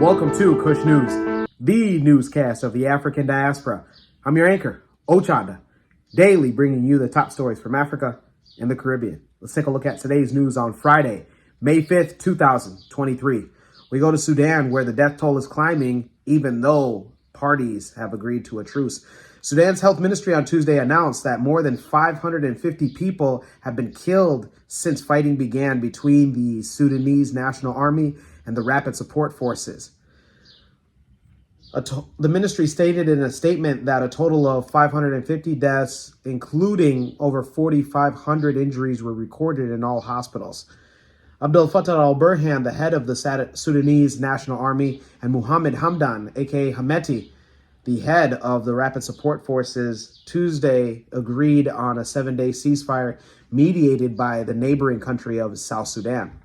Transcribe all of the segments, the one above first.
Welcome to Kush News, the newscast of the African diaspora. I'm your anchor, Ochanda, daily bringing you the top stories from Africa and the Caribbean. Let's take a look at today's news on Friday, May 5th, 2023. We go to Sudan, where the death toll is climbing, even though parties have agreed to a truce. Sudan's health ministry on Tuesday announced that more than 550 people have been killed since fighting began between the Sudanese National Army and the Rapid Support Forces. The ministry stated in a statement that a total of 550 deaths, including over 4,500 injuries, were recorded in all hospitals. Abdel Fattah al-Burhan, the head of the Sudanese National Army, and Muhammad Hamdan, aka Hameti, the head of the Rapid Support Forces, Tuesday agreed on a 7-day ceasefire mediated by the neighboring country of South Sudan.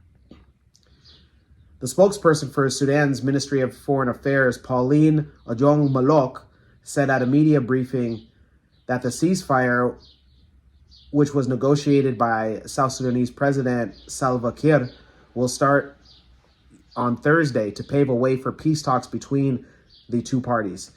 The spokesperson for Sudan's Ministry of Foreign Affairs, Pauline Ajong Malok, said at a media briefing that the ceasefire, which was negotiated by South Sudanese President Salva Kiir, will start on Thursday to pave a way for peace talks between the two parties.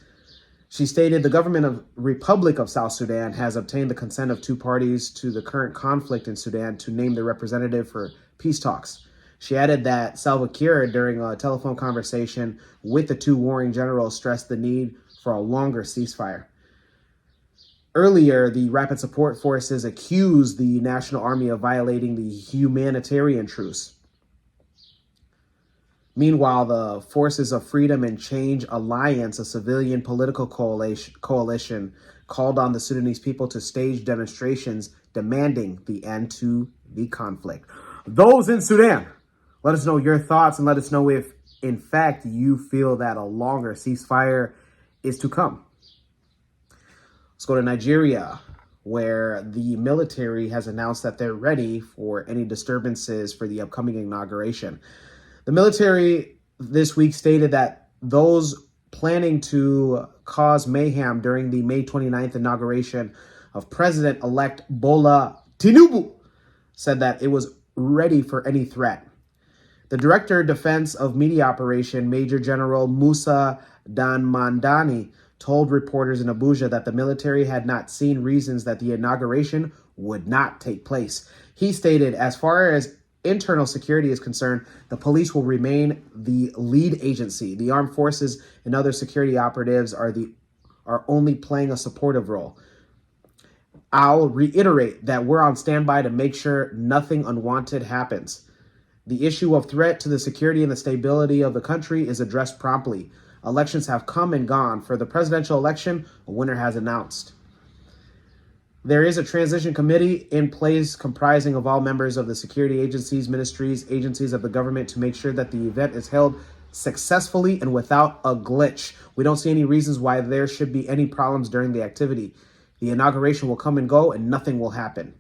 She stated the government of Republic of South Sudan has obtained the consent of two parties to the current conflict in Sudan to name their representative for peace talks. She added that Salva Kiir, during a telephone conversation with the two warring generals, stressed the need for a longer ceasefire. Earlier, the Rapid Support Forces accused the National Army of violating the humanitarian truce. Meanwhile, the Forces of Freedom and Change Alliance, a civilian political coalition, called on the Sudanese people to stage demonstrations demanding the end to the conflict. Those in Sudan, let us know your thoughts and let us know if, in fact, you feel that a longer ceasefire is to come. Let's go to Nigeria, where the military has announced that they're ready for any disturbances for the upcoming inauguration. The military this week stated that those planning to cause mayhem during the May 29th inauguration of President-elect Bola Tinubu said that it was ready for any threat. The Director of Defense of Media Operation, Major General Musa Danmandani, told reporters in Abuja that the military had not seen reasons that the inauguration would not take place. He stated, as far as internal security is concerned, the police will remain the lead agency. The armed forces and other security operatives are only playing a supportive role. I'll reiterate that we're on standby to make sure nothing unwanted happens. The issue of threat to the security and the stability of the country is addressed promptly. Elections have come and gone. For the presidential election, a winner has announced. There is a transition committee in place comprising of all members of the security agencies, ministries, agencies of the government to make sure that the event is held successfully and without a glitch. We don't see any reasons why there should be any problems during the activity. The inauguration will come and go and nothing will happen.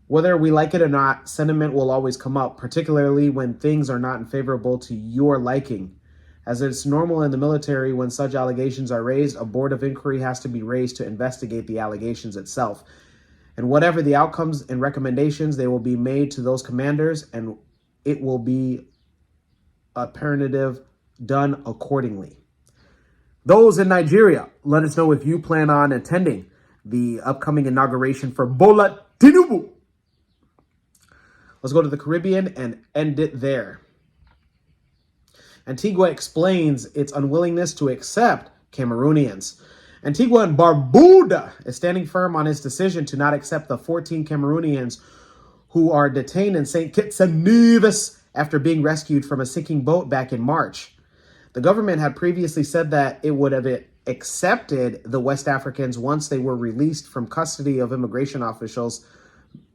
Whether we like it or not, sentiment will always come up, particularly when things are not favorable to your liking. As it's normal in the military, when such allegations are raised, a board of inquiry has to be raised to investigate the allegations itself. And whatever the outcomes and recommendations, they will be made to those commanders, and it will be imperative done accordingly. Those in Nigeria, let us know if you plan on attending the upcoming inauguration for Bola Tinubu. Let's go to the Caribbean and end it there. Antigua explains its unwillingness to accept Cameroonians. Antigua and Barbuda is standing firm on its decision to not accept the 14 Cameroonians who are detained in St. Kitts and Nevis after being rescued from a sinking boat back in March. The government had previously said that it would have accepted the West Africans once they were released from custody of immigration officials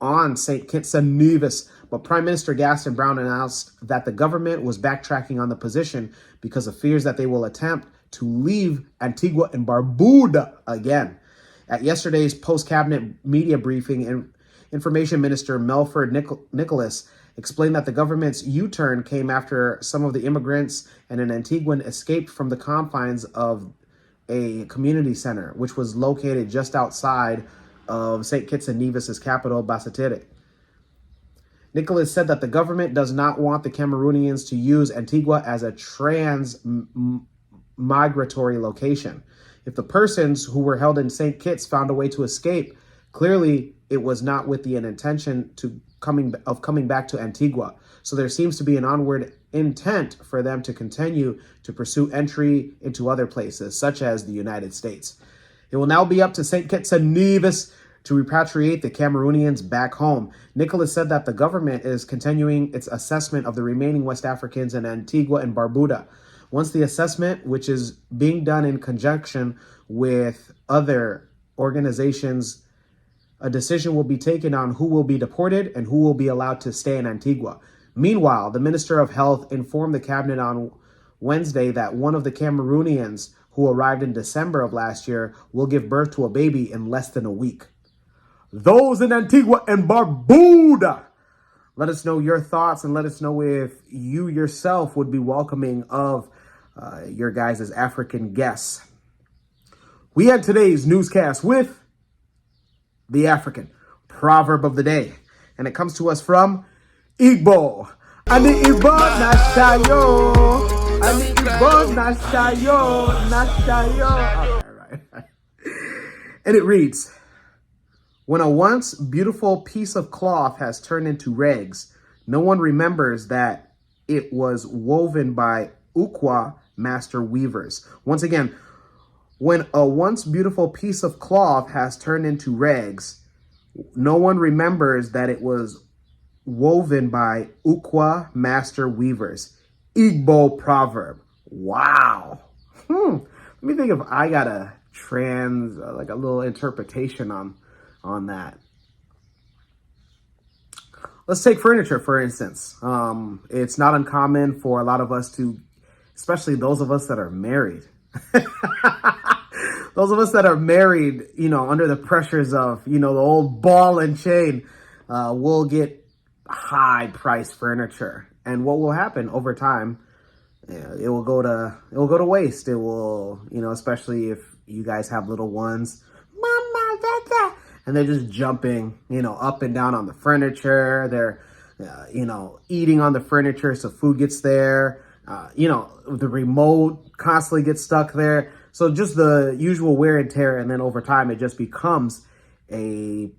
on St. Kitts and Nevis, but Prime Minister Gaston Brown announced that the government was backtracking on the position because of fears that they will attempt to leave Antigua and Barbuda again. At yesterday's post-cabinet media briefing, Information Minister Melford Nicholas explained that the government's U-turn came after some of the immigrants and an Antiguan escaped from the confines of a community center, which was located just outside of St. Kitts and Nevis' capital, Basseterre. Nicholas said that the government does not want the Cameroonians to use Antigua as a migratory location. If the persons who were held in St. Kitts found a way to escape, clearly it was not with the intention of coming back to Antigua. So there seems to be an onward intent for them to continue to pursue entry into other places, such as the United States. It will now be up to St. Kitts and Nevis to repatriate the Cameroonians back home. Nicholas said that the government is continuing its assessment of the remaining West Africans in Antigua and Barbuda. Once the assessment, which is being done in conjunction with other organizations, a decision will be taken on who will be deported and who will be allowed to stay in Antigua. Meanwhile, the Minister of Health informed the cabinet on Wednesday that one of the Cameroonians who arrived in December of last year will give birth to a baby in less than a week. Those in Antigua and Barbuda, let us know your thoughts and let us know if you yourself would be welcoming of your guys' African guests. We had today's newscast with the African proverb of the day, and it comes to us from Igbo. Ani Igbo nashayo, ani Igbo nashayo. All right. And it reads, when a once beautiful piece of cloth has turned into rags, no one remembers that it was woven by Ukwa master weavers. Once again, when a once beautiful piece of cloth has turned into rags, no one remembers that it was woven by Ukwa master weavers. Igbo proverb. Wow. Let me think if I got a like a little interpretation on that. Let's take furniture, for instance. It's not uncommon for a lot of us to, especially those of us that are married, those of us that are married, under the pressures of, the old ball and chain, will get high priced furniture. And what will happen over time, it will go to waste. It will, especially if you guys have little ones, mama, dada, and they're just jumping, up and down on the furniture. They're, eating on the furniture so food gets there. The remote constantly gets stuck there. So just the usual wear and tear. And then over time, it just becomes a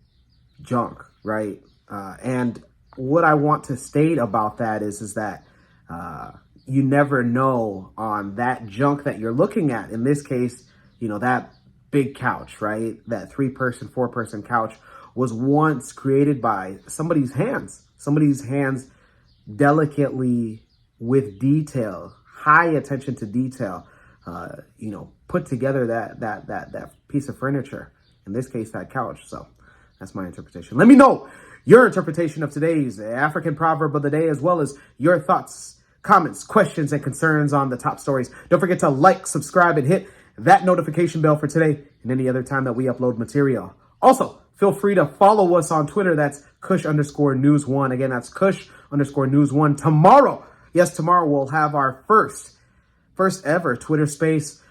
junk, right? And what I want to state about that is that you never know on that junk that you're looking at. In this case, that big couch, right? That 3-person, 4-person couch was once created by somebody's hands delicately, with detail, high attention to detail, put together that piece of furniture, in this case, that couch. So that's my interpretation. Let me know your interpretation of today's African proverb of the day, as well as your thoughts, comments, questions, and concerns on the top stories. Don't forget to like, subscribe, and hit that notification bell for today and any other time that we upload material. Also, feel free to follow us on Twitter. That's Kush_News1. Again, that's Kush_News1. Tomorrow, yes, tomorrow we'll have our first ever Twitter space,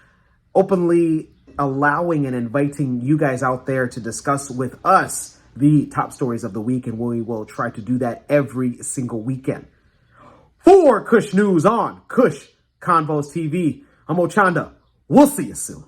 openly allowing and inviting you guys out there to discuss with us the top stories of the week, and we will try to do that every single weekend. For Kush News on Kush Convos TV, I'm Ochanda. We'll see you soon.